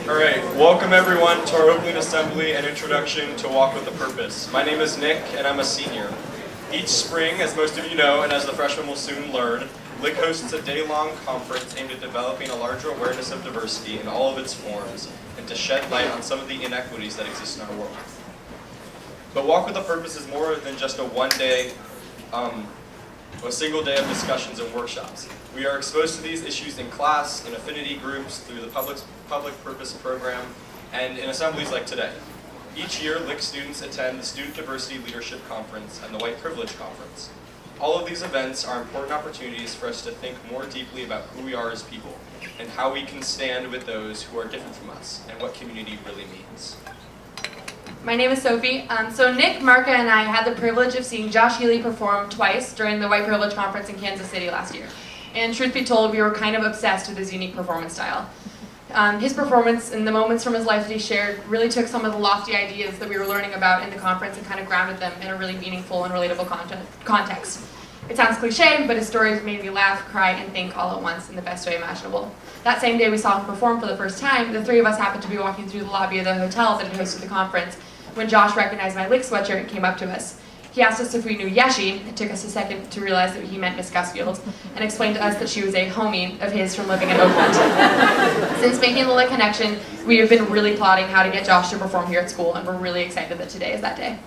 Alright, welcome everyone to our opening assembly and introduction to Walk with a Purpose. My name is Nick and I'm a senior. Each spring, as most of you know and as the freshmen will soon learn, Lick hosts a day-long conference aimed at developing a larger awareness of diversity in all of its forms and to shed light on some of the inequities that exist in our world. But Walk with a Purpose is more than just a single day of discussions and workshops. We are exposed to these issues in class, in affinity groups, through the public purpose program, and in assemblies like today. Each year, Lick students attend the Student Diversity Leadership Conference and the White Privilege Conference. All of these events are important opportunities for us to think more deeply about who we are as people, and how we can stand with those who are different from us, and what community really means. My name is Sophie. So Nick, Marka, and I had the privilege of seeing Josh Healey perform twice during the White Privilege Conference in Kansas City last year. And truth be told, we were kind of obsessed with his unique performance style. His performance and the moments from his life that he shared really took some of the lofty ideas that we were learning about in the conference and kind of grounded them in a really meaningful and relatable context. It sounds cliche, but his stories made me laugh, cry, and think all at once in the best way imaginable. That same day we saw him perform for the first time, the three of us happened to be walking through the lobby of the hotel that had hosted the conference when Josh recognized my Lick sweatshirt and came up to us. He asked us if we knew Yeshi. It took us a second to realize that he meant Miss Gusfield, and explained to us that she was a homie of his from living in Oakland. Since making the Lick connection, we have been really plotting how to get Josh to perform here at school, and we're really excited that today is that day.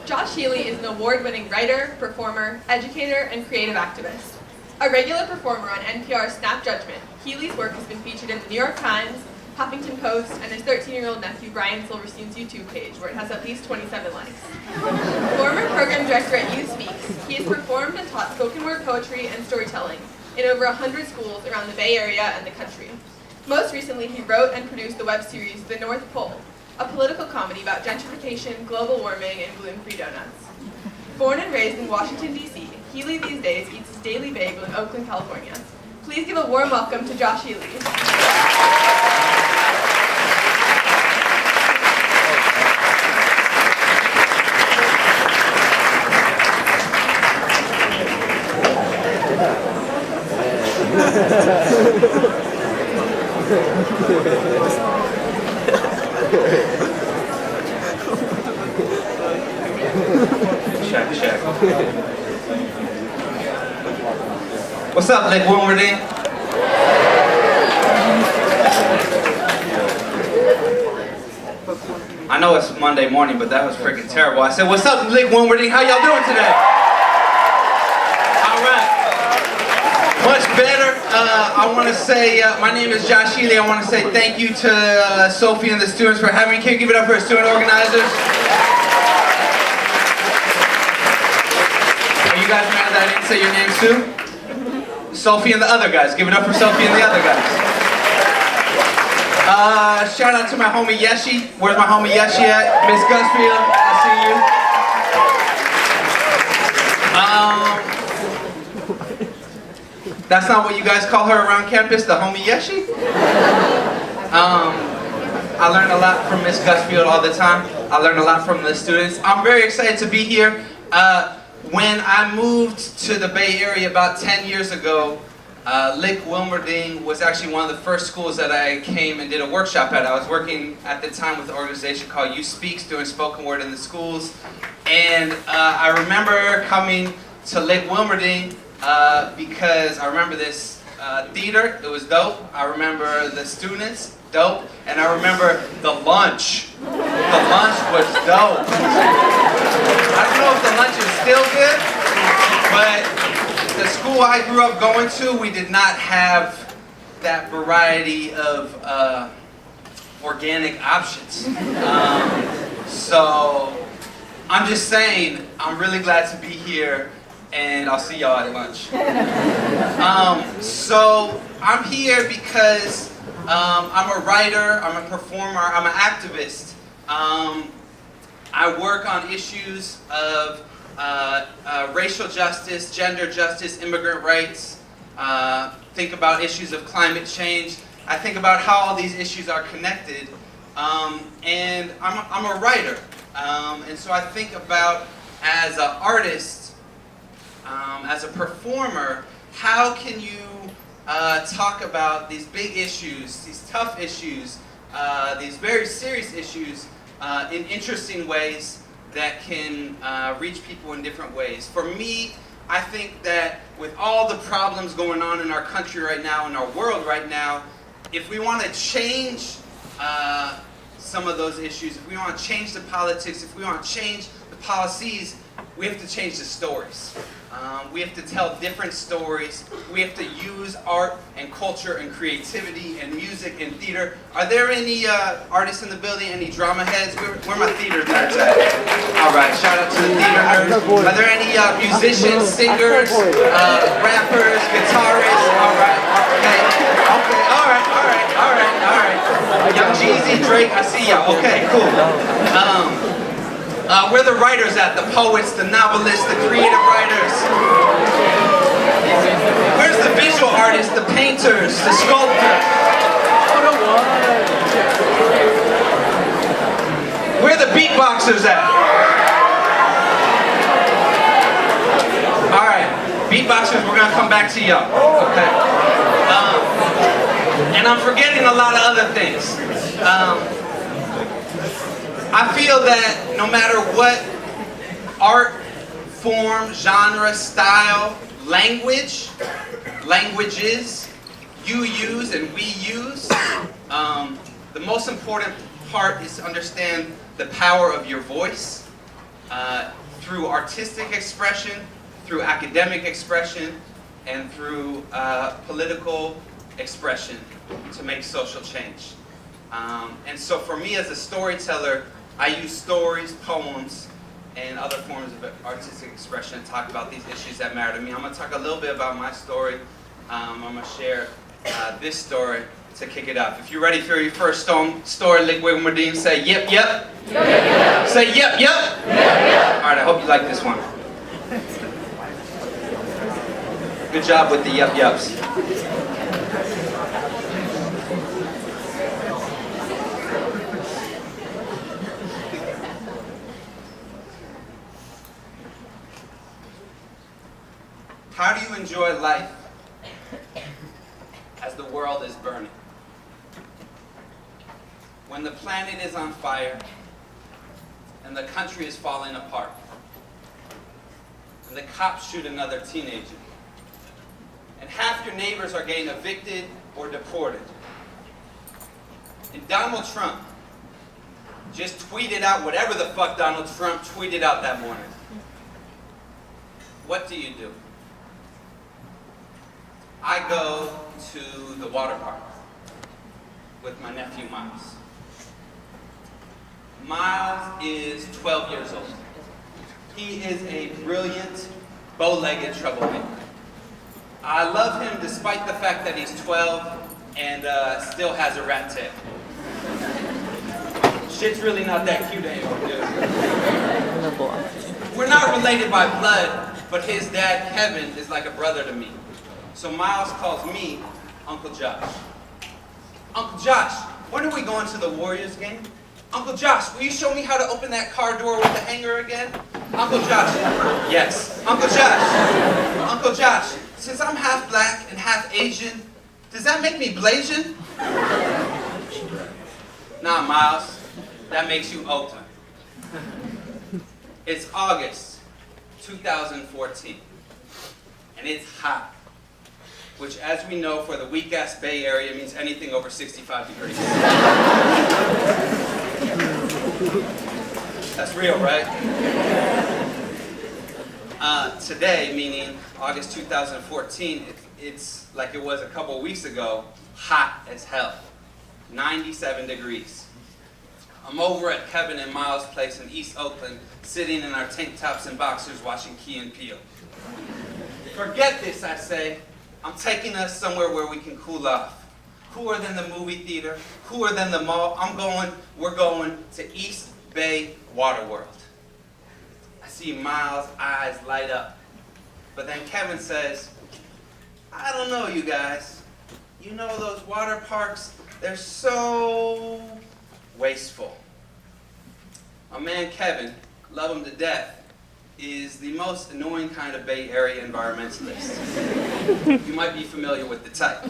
Josh Healey is an award-winning writer, performer, educator, and creative activist. A regular performer on NPR's Snap Judgment, Healey's work has been featured in the New York Times, Huffington Post, and his 13-year-old nephew Brian Silverstein's YouTube page, where it has at least 27 likes. Former program director at Youth Speaks, he has performed and taught spoken word poetry and storytelling in over 100 schools around the Bay Area and the country. Most recently, he wrote and produced the web series The North Pole, a political comedy about gentrification, global warming, and gluten-free donuts. Born and raised in Washington, D.C., Healey these days eats his daily bagel in Oakland, California. Please give a warm welcome to Josh Healey. Check. What's up, Lick-Wilmerding? I know it's Monday morning, but that was freaking terrible. I said, what's up, Lick-Wilmerding? How y'all doing today? All right. Much better. I want to say, my name is Josh Healey. I want to say thank you to Sophie and the students for having me. Can you give it up for our student organizers? Are you guys mad that I didn't say your names too? Sophie and the other guys. Give it up for Sophie and the other guys. Shout out to my homie Yeshi. Where's my homie Yeshi at? Miss Gusfield, I see you. That's not what you guys call her around campus, the homie Yeshi? I learn a lot from Miss Gusfield all the time. I learn a lot from the students. I'm very excited to be here. When I moved to the Bay Area about 10 years ago, Lick-Wilmerding was actually one of the first schools that I came and did a workshop at. I was working at the time with an organization called Youth Speaks, doing spoken word in the schools. And I remember coming to Lick-Wilmerding because I remember this theater, it was dope. I remember the students, dope. And I remember the lunch. The lunch was dope. I don't know if the lunch is still good, but the school I grew up going to, we did not have that variety of organic options. So I'm just saying, I'm really glad to be here, and I'll see y'all at lunch. So I'm here because I'm a writer, I'm a performer, I'm an activist. I work on issues of racial justice, gender justice, immigrant rights, think about issues of climate change. I think about how all these issues are connected, and I'm a writer, and so I think about, as an artist, as a performer, how can you talk about these big issues, these tough issues, these very serious issues in interesting ways that can reach people in different ways. For me, I think that with all the problems going on in our country right now, in our world right now, if we want to change some of those issues, if we want to change the politics, if we want to change the policies, we have to change the stories. We have to tell different stories. We have to use art and culture and creativity and music and theater. Are there any artists in the building, any drama heads? Where my theater nerds at? All right, shout out to the theater nerds. Are there any musicians, singers, rappers, guitarists? All right, okay, all right. Young Jeezy, Drake, I see y'all. Okay, cool. Where the writers at? The poets, the novelists, the creative writers. Where's the visual artists, the painters, the sculptors? Where are the beatboxers at? Alright, beatboxers, we're gonna come back to y'all. Okay. And I'm forgetting a lot of other things. I feel that no matter what art, form, genre, style, languages you use and we use, the most important part is to understand the power of your voice through artistic expression, through academic expression, and through political expression to make social change. And so for me as a storyteller, I use stories, poems, and other forms of artistic expression to talk about these issues that matter to me. I'm going to talk a little bit about my story. I'm going to share this story to kick it off. If you're ready for your first story, Lick-Wilmerding, say yep, yep. Yep. Say yep, yep. Yep. All right, I hope you like this one. Good job with the yep, yeps. How do you enjoy life as the world is burning? When the planet is on fire and the country is falling apart and the cops shoot another teenager and half your neighbors are getting evicted or deported and Donald Trump just tweeted out whatever the fuck Donald Trump tweeted out that morning. What do you do? I go to the water park with my nephew Miles. Miles is 12 years old. He is a brilliant, bow-legged troublemaker. I love him despite the fact that he's 12 and still has a rat tail. Shit's really not that cute anymore, dude. We're not related by blood, but his dad, Kevin, is like a brother to me. So Miles calls me Uncle Josh. Uncle Josh, when are we going to the Warriors game? Uncle Josh, will you show me how to open that car door with the hanger again? Uncle Josh, yes. Uncle Josh, Uncle Josh, since I'm half black and half Asian, does that make me Blasian? Nah, Miles, that makes you Oakland. It's August 2014, and it's hot. Which, as we know, for the weak-ass Bay Area means anything over 65 degrees. That's real, right? Today, meaning August 2014, it's like it was a couple weeks ago, hot as hell. 97 degrees. I'm over at Kevin and Miles' place in East Oakland, sitting in our tank tops and boxers watching Key and Peele. Forget this, I say. I'm taking us somewhere where we can cool off. Cooler than the movie theater, cooler than the mall. We're going to East Bay Waterworld. I see Miles' eyes light up. But then Kevin says, I don't know, you guys. You know those water parks, they're so wasteful. My man Kevin, love him to death. is the most annoying kind of Bay Area environmentalist. You might be familiar with the type.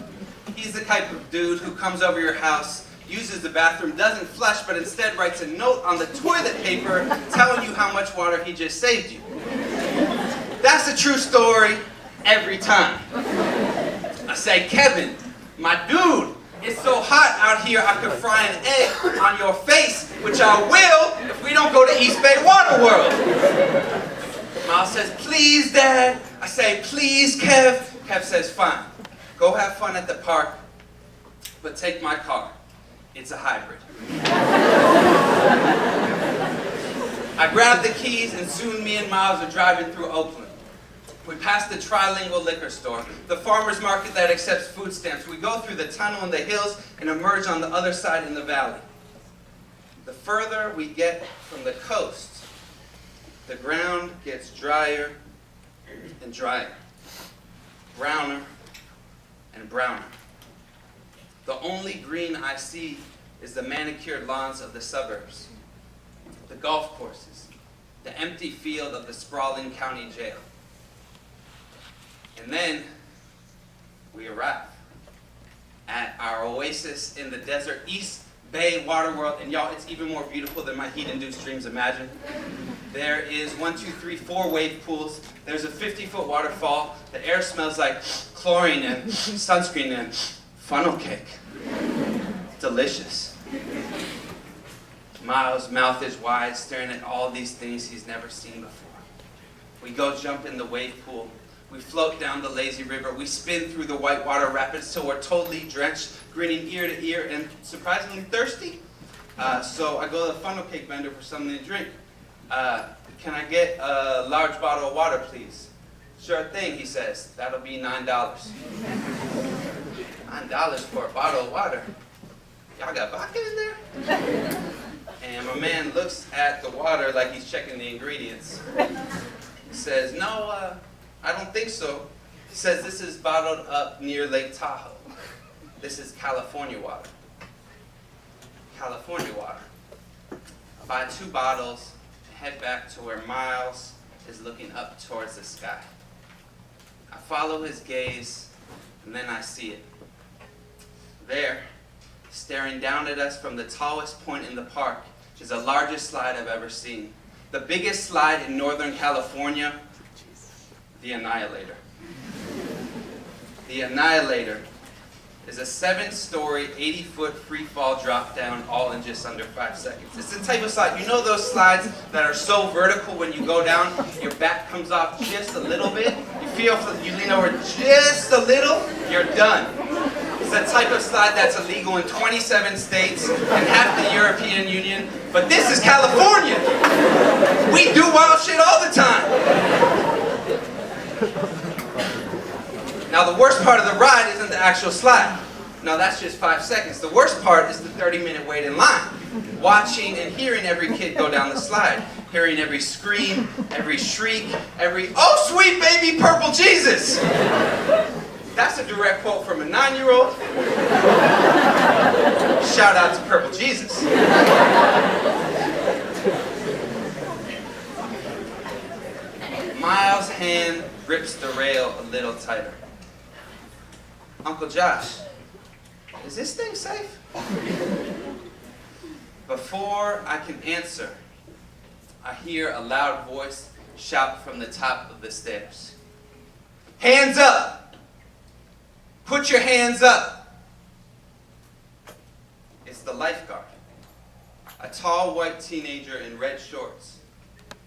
He's the type of dude who comes over your house, uses the bathroom, doesn't flush, but instead writes a note on the toilet paper telling you how much water he just saved you. That's a true story every time. I say, Kevin, my dude, it's so hot out here I could fry an egg on your face, which I will if we don't go to East Bay Water World. Miles says, please, Dad. I say, please, Kev. Kev says, fine. Go have fun at the park, but take my car. It's a hybrid. I grab the keys and soon me and Miles are driving through Oakland. We pass the trilingual liquor store, the farmer's market that accepts food stamps. We go through the tunnel in the hills and emerge on the other side in the valley. The further we get from the coast, the ground gets drier and drier, browner and browner. The only green I see is the manicured lawns of the suburbs, the golf courses, the empty field of the sprawling county jail. And then we arrive at our oasis in the desert, East Bay Water World, and y'all, it's even more beautiful than my heat-induced dreams imagine. There is 4 wave pools. There's a 50-foot waterfall. The air smells like chlorine and sunscreen and funnel cake. Delicious. Miles' mouth is wide, staring at all these things he's never seen before. We go jump in the wave pool. We float down the lazy river. We spin through the whitewater rapids till we're totally drenched, grinning ear to ear, and surprisingly thirsty. So I go to the funnel cake vendor for something to drink. Can I get a large bottle of water, please? Sure thing, he says. That'll be $9. $9 for a bottle of water? Y'all got vodka in there? And my man looks at the water like he's checking the ingredients. He says, no, I don't think so. He says, this is bottled up near Lake Tahoe. This is California water. California water. I buy 2 bottles, head back to where Miles is looking up towards the sky. I follow his gaze, and then I see it. There, staring down at us from the tallest point in the park, is the largest slide I've ever seen. The biggest slide in Northern California, the Annihilator. The Annihilator is a 7-story, 80-foot free-fall drop-down, all in just under 5 seconds. It's the type of slide, you know those slides that are so vertical when you go down, your back comes off just a little bit? You lean over just a little, you're done. It's the type of slide that's illegal in 27 states and half the European Union, but this is California! We do wild shit all the time! Now the worst part of the ride isn't the actual slide. No, that's just 5 seconds. The worst part is the 30-minute wait in line. Watching and hearing every kid go down the slide. Hearing every scream, every shriek, every, oh sweet baby purple Jesus! That's a direct quote from a 9-year-old. Shout out to Purple Jesus. Miles' hand grips the rail a little tighter. Uncle Josh, is this thing safe? Before I can answer, I hear a loud voice shout from the top of the stairs. Hands up! Put your hands up! It's the lifeguard, a tall white teenager in red shorts.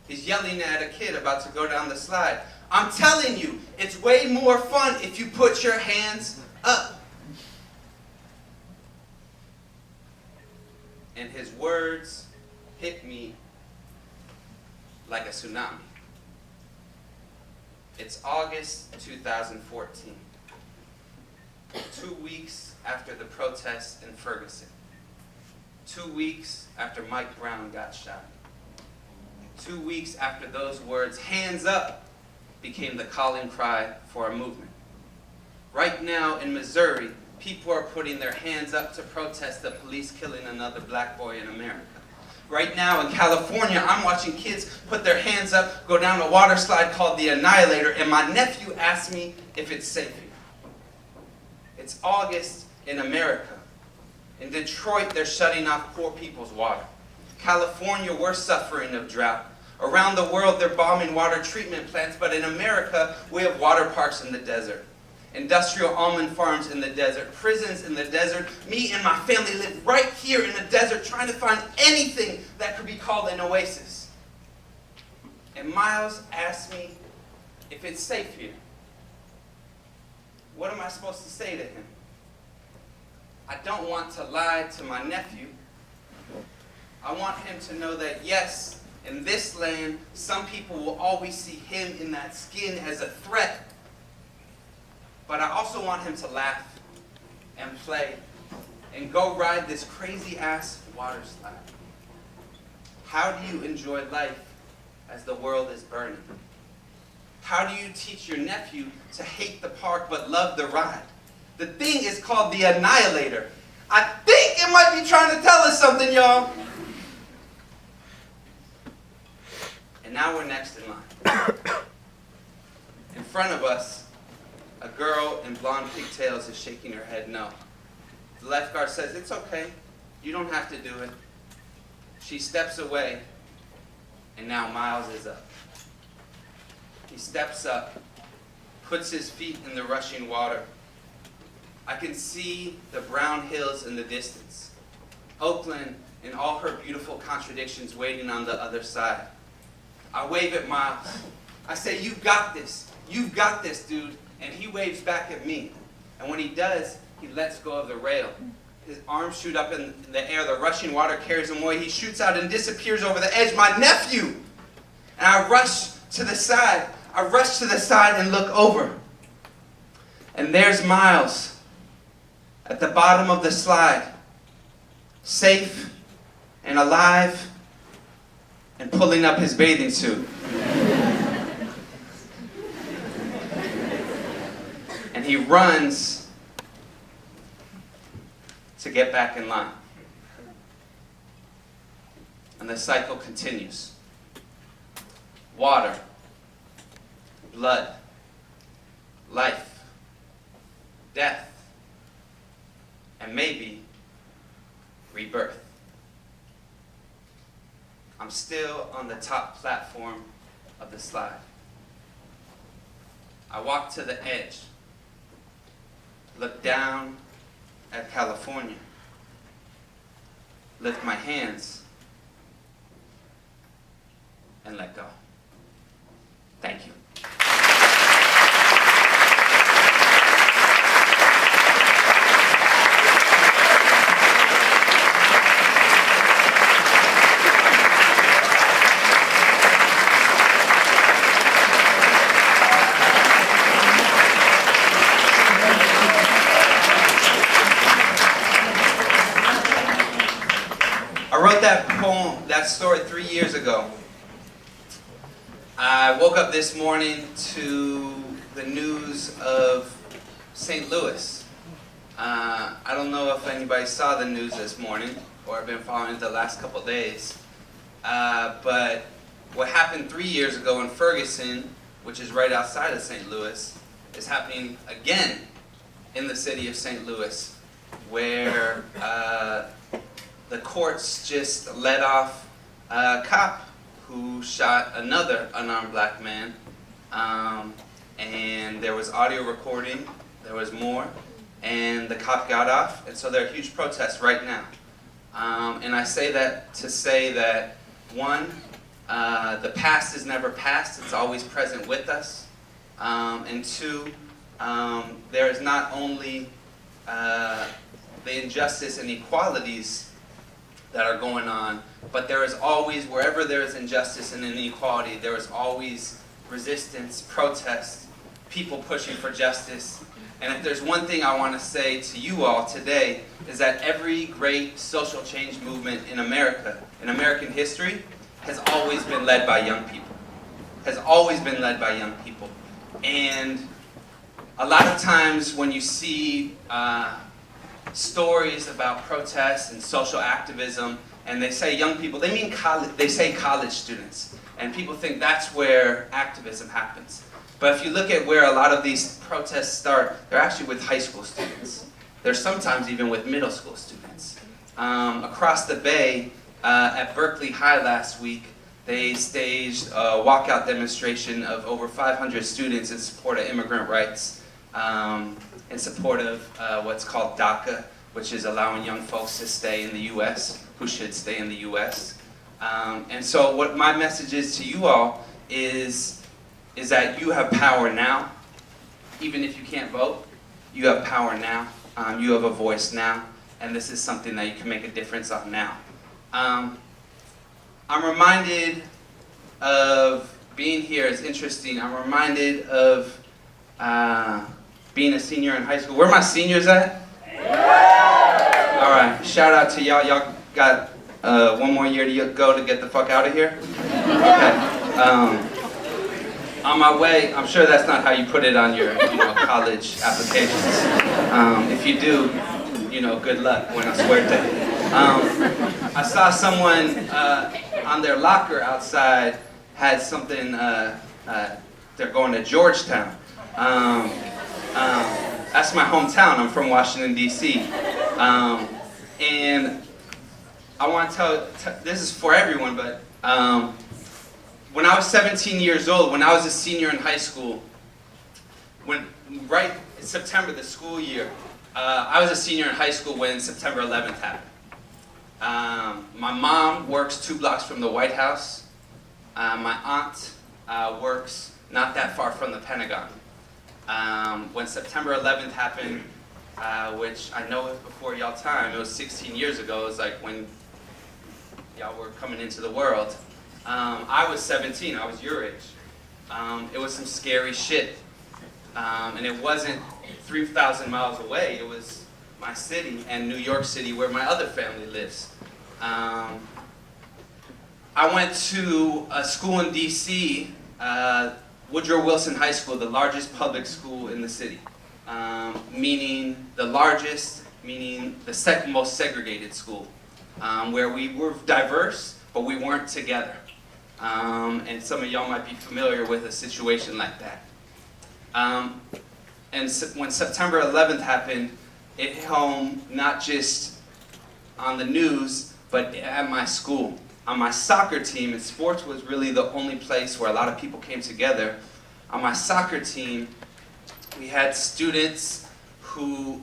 He's yelling at a kid about to go down the slide. I'm telling you, it's way more fun if you put your hands up. And his words hit me like a tsunami. It's August 2014. 2 weeks after the protests in Ferguson. 2 weeks after Mike Brown got shot. 2 weeks after those words, hands up, became the calling cry for a movement. Right now in Missouri, people are putting their hands up to protest the police killing another black boy in America. Right now in California, I'm watching kids put their hands up, go down a water slide called the Annihilator, and my nephew asked me if it's safe here. It's August in America. In Detroit, they're shutting off poor people's water. California, we're suffering of drought. Around the world, they're bombing water treatment plants, but in America, we have water parks in the desert, industrial almond farms in the desert, prisons in the desert. Me and my family live right here in the desert trying to find anything that could be called an oasis. And Miles asked me if it's safe here. What am I supposed to say to him? I don't want to lie to my nephew. I want him to know that yes, in this land, some people will always see him in that skin as a threat. But I also want him to laugh and play and go ride this crazy-ass water slide. How do you enjoy life as the world is burning? How do you teach your nephew to hate the park but love the ride? The thing is called the Annihilator. I think it might be trying to tell us something, y'all. And now we're next in line. In front of us, a girl in blonde pigtails is shaking her head no. The lifeguard says, "It's okay. You don't have to do it." She steps away, and now Miles is up. He steps up, puts his feet in the rushing water. I can see the brown hills in the distance. Oakland in all her beautiful contradictions waiting on the other side. I wave at Miles. I say, "You've got this. You've got this, dude." And he waves back at me. And when he does, he lets go of the rail. His arms shoot up in the air. The rushing water carries him away. He shoots out and disappears over the edge. My nephew! And I rush to the side. I rush to the side and look over. And there's Miles at the bottom of the slide, safe and alive and pulling up his bathing suit. And he runs to get back in line. And the cycle continues. Water, blood, life, death, and maybe rebirth. I'm still on the top platform of the slide. I walk to the edge, look down at California, lift my hands, and let go. Thank you. I wrote that poem, that story 3 years ago. I woke up this morning to the news of St. Louis. I don't know if anybody saw the news this morning or have been following it the last couple days. But what happened 3 years ago in Ferguson, which is right outside of St. Louis, is happening again in the city of St. Louis, where the courts just let off a cop who shot another unarmed black man. And there was audio recording, there was more, and the cop got off, and so there are huge protests right now. And I say that to say that, one, the past is never past, it's always present with us. And two, there is not only the injustice and inequalities that are going on, but there is always, wherever there is injustice and inequality, there is always resistance, protest, people pushing for justice. And if there's one thing I want to say to you all today, is that every great social change movement in America, in American history, has always been led by young people. Has always been led by young people. And a lot of times when you see stories about protests and social activism, and they say young people, they mean college, they say college students. And people think that's where activism happens. But if you look at where a lot of these protests start, they're actually with high school students. They're sometimes even with middle school students. Across the bay, at Berkeley High last week, they staged a walkout demonstration of over 500 students in support of immigrant rights, in support of what's called DACA, which is allowing young folks to stay in the U.S., who should stay in the U.S. And so what my message is to you all is that you have power now. Even if you can't vote, you have power now. You have a voice now, and this is something that you can make a difference on now. I'm reminded of being here. It's interesting. I'm reminded of being a senior in high school. Where are my seniors at? All right, shout out to y'all. Y'all got one more year to go to get the fuck out of here? Okay. On my way, I'm sure that's not how you put it on your college applications. If you do, good luck. Buena suerte. I saw someone on their locker outside had something, they're going to Georgetown. That's my hometown. I'm from Washington, D.C. And I want to tell, this is for everyone, but when I was 17 years old, when I was a senior in high school, right in September, the school year, I was a senior in high school when September 11th happened. My mom works 2 blocks from the White House. My aunt works not that far from the Pentagon. When September 11th happened, which I know it before y'all time, it was 16 years ago, it was like when y'all were coming into the world. I was 17, I was your age. It was some scary shit. And it wasn't 3,000 miles away, it was my city and New York City where my other family lives. I went to a school in DC, Woodrow Wilson High School, the largest public school in the city. Meaning the largest, meaning the most segregated school. Where we were diverse, but we weren't together. And some of y'all might be familiar with a situation like that. And when September 11th happened, it hit home not just on the news, but at my school. On my soccer team, and sports was really the only place where a lot of people came together. On my soccer team, we had students who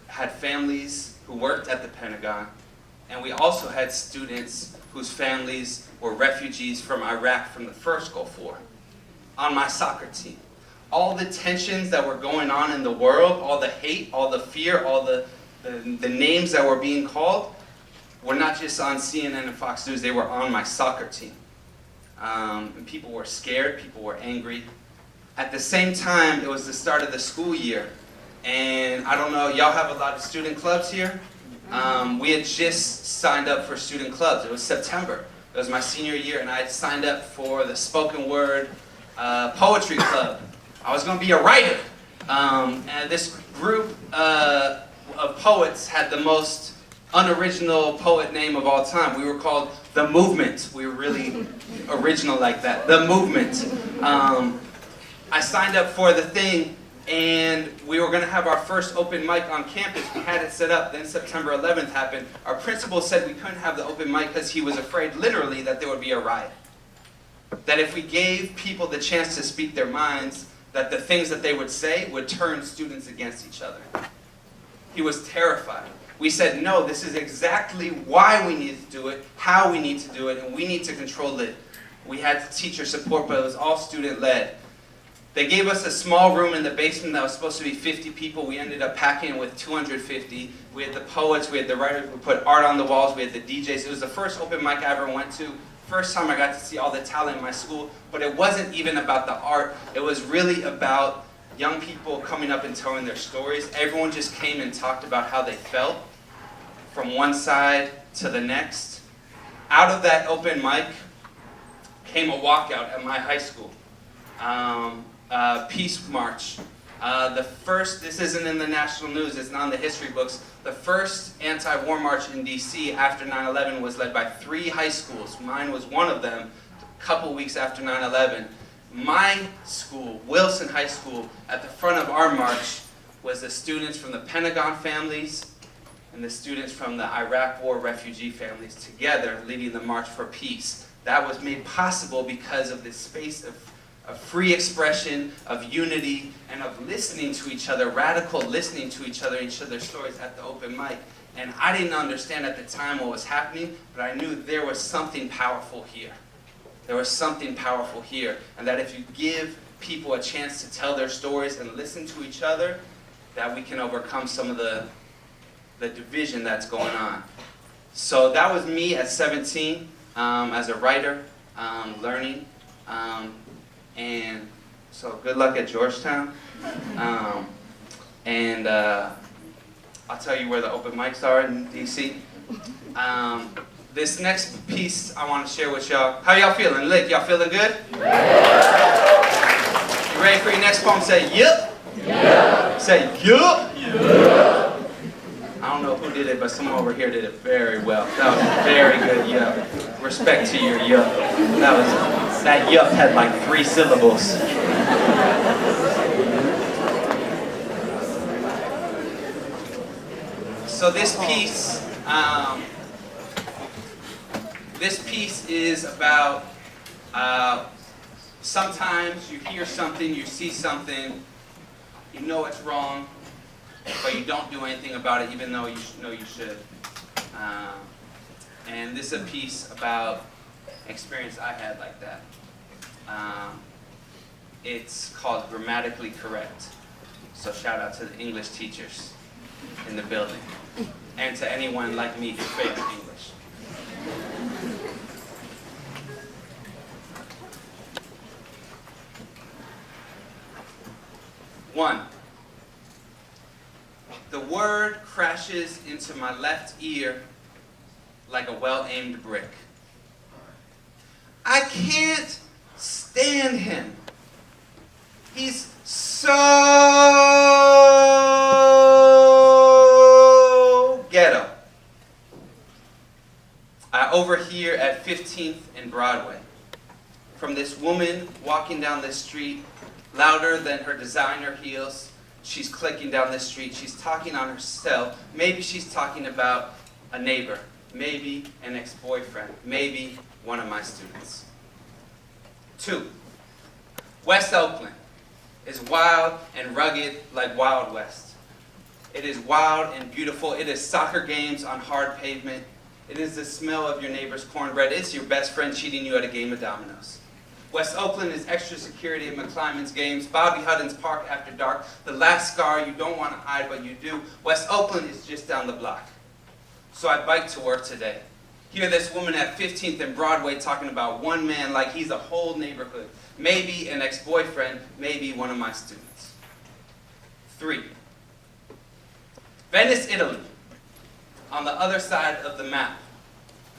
had families who worked at the Pentagon, and we also had students whose families were refugees from Iraq from the first Gulf War. On my soccer team. All the tensions that were going on in the world, all the hate, all the fear, all the names that were being called, were not just on CNN and Fox News, they were on my soccer team. And people were scared, people were angry. At the same time, it was the start of the school year. And I don't know, y'all have a lot of student clubs here? We had just signed up for student clubs. It was September. It was my senior year, and I had signed up for the spoken word poetry club. I was going to be a writer. And this group of poets had the most unoriginal poet name of all time. We were called The Movement. We were really original like that. The Movement. I signed up for the thing, and we were going to have our first open mic on campus. We had it set up. Then September 11th happened. Our principal said we couldn't have the open mic because he was afraid, literally, that there would be a riot. That if we gave people the chance to speak their minds, that the things that they would say would turn students against each other. He was terrified. We said, no, this is exactly why we need to do it, how we need to do it, and we need to control it. We had teacher support, but it was all student-led. They gave us a small room in the basement that was supposed to be 50 people. We ended up packing with 250. We had the poets, we had the writers, we put art on the walls, we had the DJs. It was the first open mic I ever went to. First time I got to see all the talent in my school, but it wasn't even about the art. It was really about young people coming up and telling their stories. Everyone just came and talked about how they felt from one side to the next. Out of that open mic came a walkout at my high school. Peace march This isn't in the national news, it's not in the history books. The first anti-war march in DC after 9/11 was led by 3 high schools. Mine was one of them, a couple weeks after 9/11. My school, Wilson High School, at the front of our march was the students from the Pentagon families and the students from the Iraq War refugee families together leading the March for Peace. That was made possible because of this space of free expression, of unity, and of listening to each other, radical listening to each other's stories at the open mic. And I didn't understand at the time what was happening, but I knew there was something powerful here. There was something powerful here, and that if you give people a chance to tell their stories and listen to each other, that we can overcome some of the division that's going on. So that was me at 17, as a writer, learning. And so good luck at Georgetown. I'll tell you where the open mics are in DC. This next piece I want to share with y'all. How y'all feeling? Lick, y'all feeling good? Yeah. You ready for your next poem? Say yup. Yeah. Say yup. Yeah. I don't know who did it, but someone over here did it very well. That was very good yup. Respect to your yup. That yup had like 3 syllables. So this piece is about sometimes you hear something, you see something, you know it's wrong, but you don't do anything about it even though you know you should. And this is a piece about an experience I had like that. It's called Grammatically Correct. So shout out to the English teachers in the building. And to anyone like me who failed English. One, the word crashes into my left ear like a well-aimed brick. I can't stand him. He's so ghetto. I overhear at 15th and Broadway from this woman walking down the street, louder than her designer heels. She's clicking down the street. She's talking on herself. Maybe she's talking about a neighbor. Maybe an ex-boyfriend. Maybe one of my students. 2, West Oakland is wild and rugged like Wild West. It is wild and beautiful. It is soccer games on hard pavement. It is the smell of your neighbor's cornbread. It's your best friend cheating you at a game of dominoes. West Oakland is extra security at McClymon's games, Bobby Hutton's Park after dark, the last scar you don't want to hide but you do. West Oakland is just down the block. So I biked to work today. Hear this woman at 15th and Broadway talking about one man like he's a whole neighborhood. Maybe an ex-boyfriend, maybe one of my students. 3, Venice, Italy, on the other side of the map,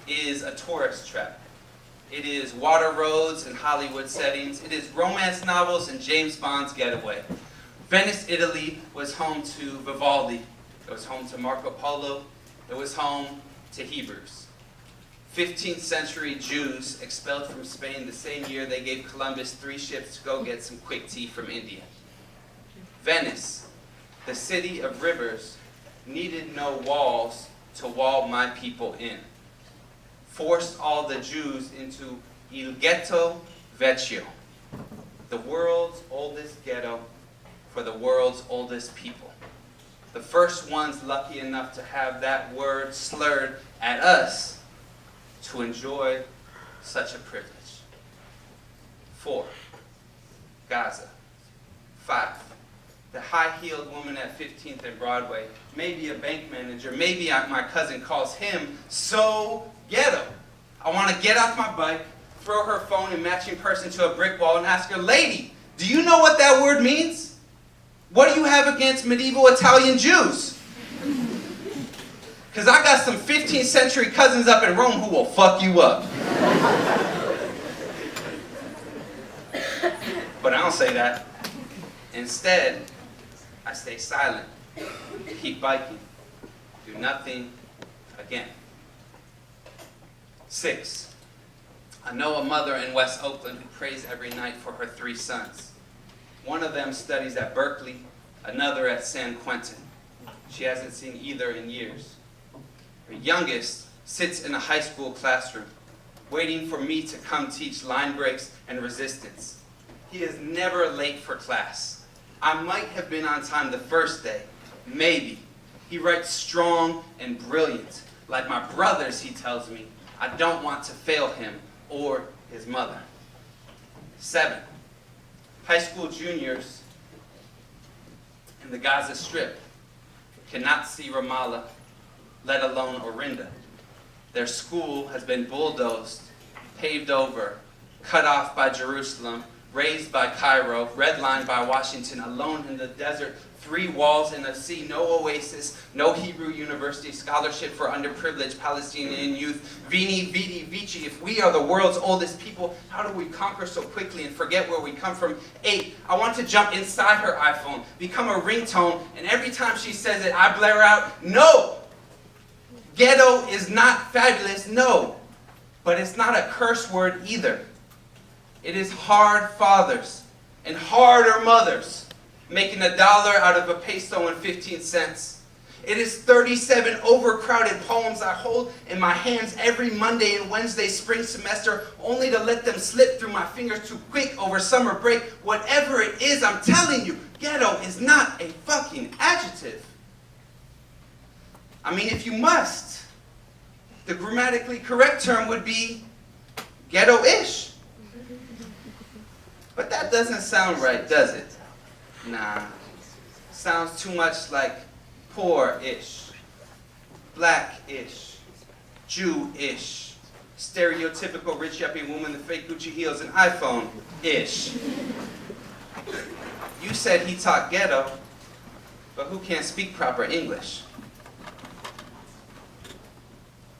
is a tourist trap. It is water roads and Hollywood settings. It is romance novels and James Bond's getaway. Venice, Italy was home to Vivaldi. It was home to Marco Polo. It was home to Hebrews. 15th century Jews expelled from Spain the same year they gave Columbus 3 ships to go get some quick tea from India. Venice, the city of rivers, needed no walls to wall my people in. Forced all the Jews into Il Ghetto Vecchio, the world's oldest ghetto for the world's oldest people. The first ones lucky enough to have that word slurred at us to enjoy such a privilege. 4, Gaza. 5, the high-heeled woman at 15th and Broadway, maybe a bank manager, maybe my cousin calls him so ghetto. I want to get off my bike, throw her phone and matching purse into a brick wall and ask her, lady, do you know what that word means? What do you have against medieval Italian Jews? Because I got some 15th century cousins up in Rome who will fuck you up. But I don't say that. Instead, I stay silent. Keep biking. Do nothing again. 6. I know a mother in West Oakland who prays every night for her 3 sons. One of them studies at Berkeley, another at San Quentin. She hasn't seen either in years. Her youngest sits in a high school classroom, waiting for me to come teach line breaks and resistance. He is never late for class. I might have been on time the first day, maybe. He writes strong and brilliant. Like my brothers, he tells me. I don't want to fail him or his mother. 7. High school juniors in the Gaza Strip cannot see Ramallah, let alone Orinda. Their school has been bulldozed, paved over, cut off by Jerusalem, raised by Cairo, redlined by Washington, alone in the desert, 3 walls in a sea, no oasis, no Hebrew University scholarship for underprivileged Palestinian youth. Vini, Vidi, Vici, if we are the world's oldest people, how do we conquer so quickly and forget where we come from? 8, I want to jump inside her iPhone, become a ringtone, and every time she says it, I blare out, no! Ghetto is not fabulous, no. But it's not a curse word either. It is hard fathers and harder mothers making $1 out of a peso and 15 cents. It is 37 overcrowded poems I hold in my hands every Monday and Wednesday spring semester, only to let them slip through my fingers too quick over summer break. Whatever it is, I'm telling you, ghetto is not a fucking adjective. I mean, if you must, the grammatically correct term would be ghetto-ish. But that doesn't sound right, does it? Nah. Sounds too much like poor-ish, black-ish, Jew-ish, stereotypical rich yuppie woman, the fake Gucci heels and iPhone-ish. You said he taught ghetto, but who can't speak proper English?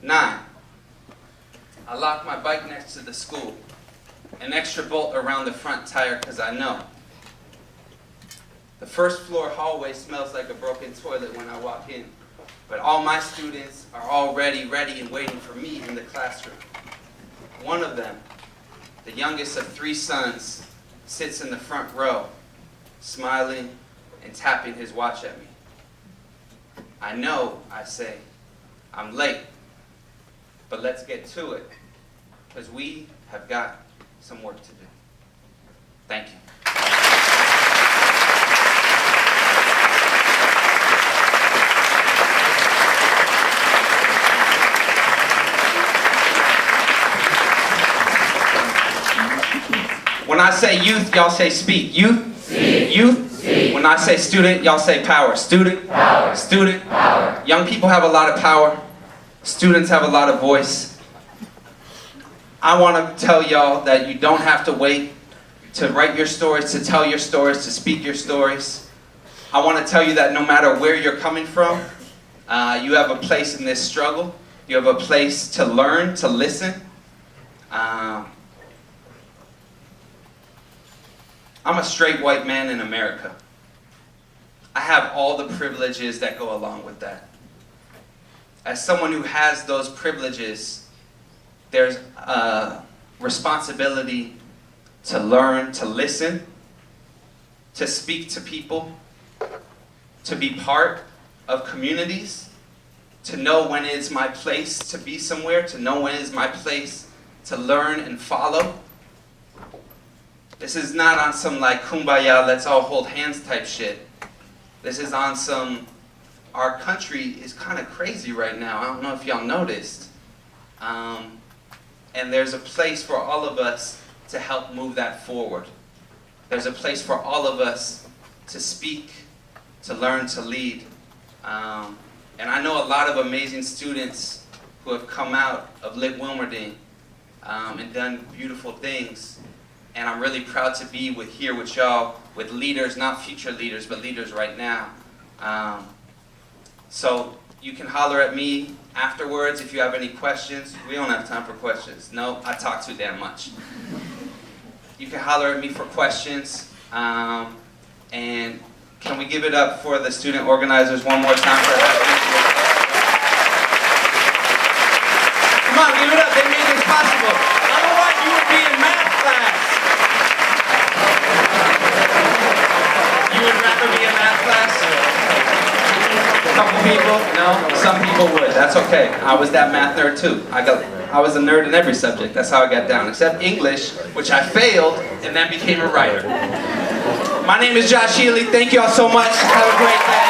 9. I lock my bike next to the school. An extra bolt around the front tire because I know. The first floor hallway smells like a broken toilet when I walk in. But all my students are already ready and waiting for me in the classroom. One of them, the youngest of 3 sons, sits in the front row, smiling and tapping his watch at me. I know, I say, I'm late. But let's get to it, because we have got some work to do. Thank you. When I say youth, y'all say speak. Youth? Speak. Youth? Speak. When I say student, y'all say power. Student? Power. Student? Power. Young people have a lot of power. Students have a lot of voice. I want to tell y'all that you don't have to wait to write your stories, to tell your stories, to speak your stories. I want to tell you that no matter where you're coming from, you have a place in this struggle. You have a place to learn, to listen. I'm a straight white man in America. I have all the privileges that go along with that. As someone who has those privileges, there's a responsibility to learn, to listen, to speak to people, to be part of communities, to know when it is my place to be somewhere, to know when it is my place to learn and follow. This is not on some like kumbaya, let's all hold hands type shit. This is on some, our country is kind of crazy right now. I don't know if y'all noticed. And there's a place for all of us to help move that forward. There's a place for all of us to speak, to learn, to lead. And I know a lot of amazing students who have come out of Lick-Wilmerding and done beautiful things. And I'm really proud to be here with y'all, with leaders, not future leaders, but leaders right now. So you can holler at me afterwards if you have any questions. We don't have time for questions. No, I talk too damn much. You can holler at me for questions. And Can we give it up for the student organizers one more time for having us? Come on, give it up. They made this possible. Otherwise, you would be in math class. You would rather be in math class? A couple people? No? Some people would. That's okay. I was that math nerd too. I was a nerd in every subject. That's how I got down. Except English, which I failed and then became a writer. My name is Josh Healey. Thank you all so much. Have a great day.